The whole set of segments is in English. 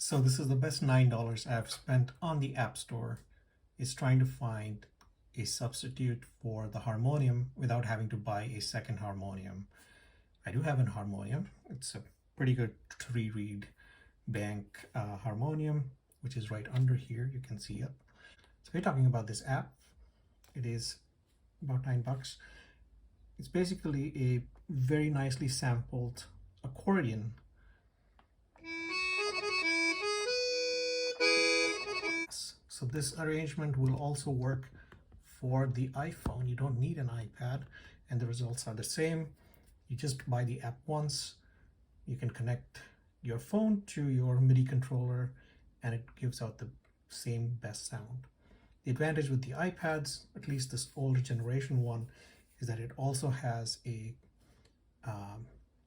So this is the best $9 I've spent on the App Store, is trying to find a substitute for the Harmonium without having to buy a second Harmonium. I do have an Harmonium. It's a pretty good three-reed bank Harmonium, which is right under here. You can see it. So we're talking about this app. It is about $9. It's basically a very nicely sampled accordion. So this arrangement will also work for the iPhone. You don't need an iPad, and the results are the same. You just buy the app once. You can connect your phone to your MIDI controller, and it gives out the same best sound. The advantage with the iPads, at least this older generation one, is that it also has a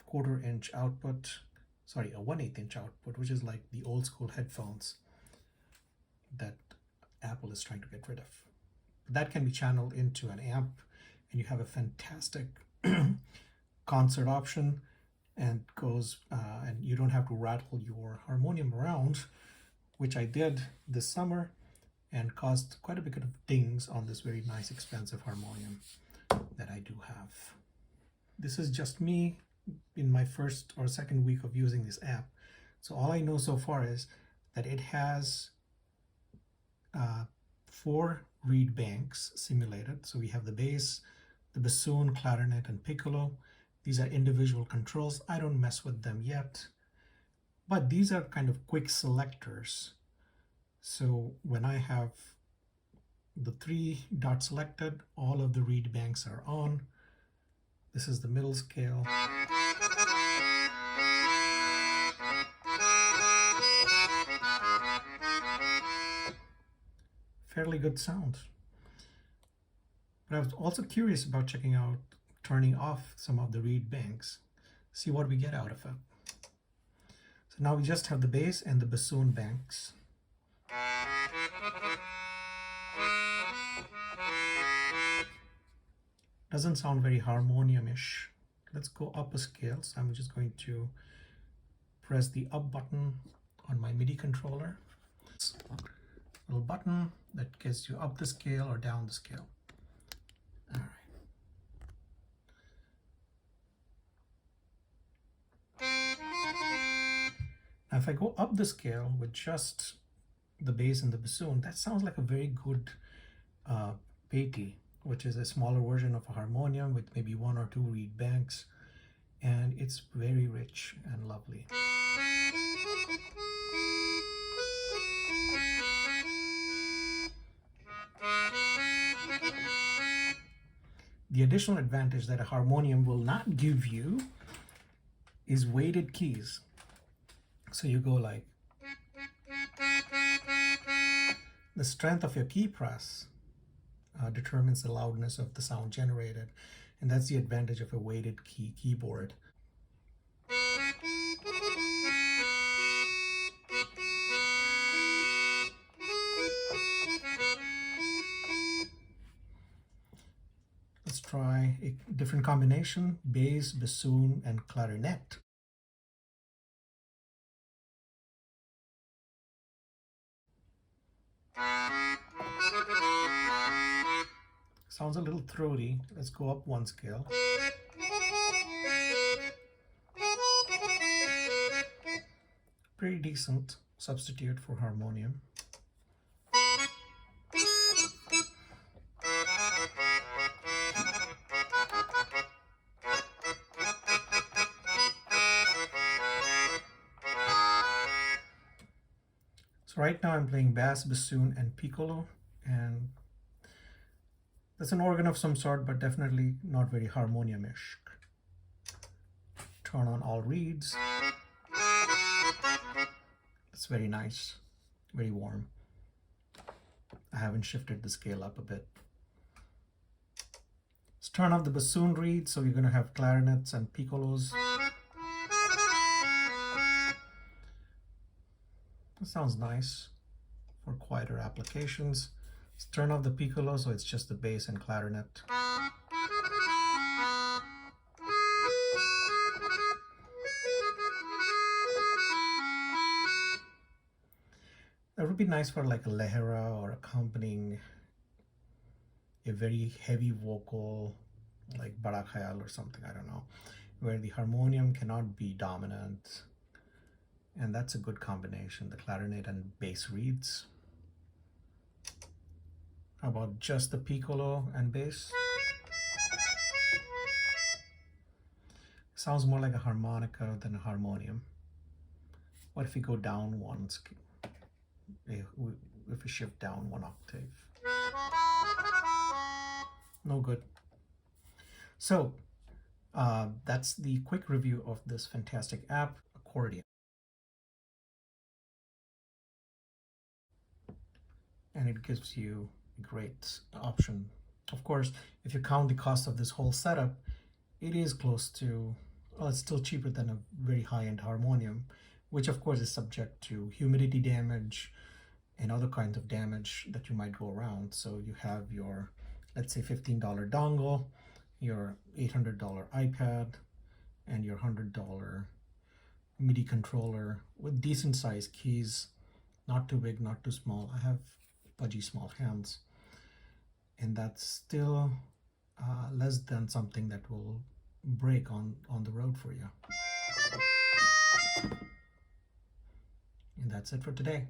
quarter-inch output, sorry, a 1/8-inch output, which is like the old school headphones that Apple is trying to get rid of. That can be channeled into an amp, and you have a fantastic concert option, and and you don't have to rattle your harmonium around, which I did this summer and caused quite a bit of dings on this very nice expensive harmonium that I do have. This is just me in my first or second week of using this app. So all I know so far is that it has 4 reed banks simulated. So we have the bass, the bassoon, clarinet, and piccolo. These are individual controls. I don't mess with them yet, but these are kind of quick selectors. So when I have the 3 dots selected, all of the reed banks are on. This is the middle scale. Fairly good sound. But I was also curious about checking out turning off some of the reed banks, see what we get out of it. So now we just have the bass and the bassoon banks. Doesn't sound very harmonium-ish. Let's go up a scale. So I'm just going to press the up button on my MIDI controller. Little button that gets you up the scale or down the scale. All right. Now if I go up the scale with just the bass and the bassoon, that sounds like a very good Peti, which is a smaller version of a harmonium with maybe 1 or 2 reed banks, and it's very rich and lovely. The additional advantage that a harmonium will not give you is weighted keys. So you go like, the strength of your key press determines the loudness of the sound generated, and that's the advantage of a weighted keyboard. Let's try a different combination: bass, bassoon, and clarinet. Sounds a little throaty. Let's go up 1 scale. Pretty decent substitute for harmonium. So right now I'm playing bass, bassoon, and piccolo, and that's an organ of some sort, but definitely not very harmonium-ish. Turn on all reeds. It's very nice, very warm. I haven't shifted the scale up a bit. Let's turn off the bassoon reed, so we're going to have clarinets and piccolos. That sounds nice for quieter applications. Let's turn off the piccolo, so it's just the bass and clarinet. would be nice for like a lehera or accompanying a very heavy vocal like Bada Khayal or something, I don't know, where the harmonium cannot be dominant. And that's a good combination, the clarinet and bass reeds. How about just the piccolo and bass? Sounds more like a harmonica than a harmonium. What if we go down one if we shift down one octave? No good. So that's the quick review of this fantastic app, Accordion. And it gives you a great option. Of course, if you count the cost of this whole setup, it is close to, well, it's still cheaper than a very high-end harmonium, which of course is subject to humidity damage and other kinds of damage that you might go around. So you have your, let's say, $15 dongle, your $800 iPad, and your $100 MIDI controller with decent sized keys, not too big, not too small. I have pudgy small hands, and that's still less than something that will break on the road for you. And that's it for today.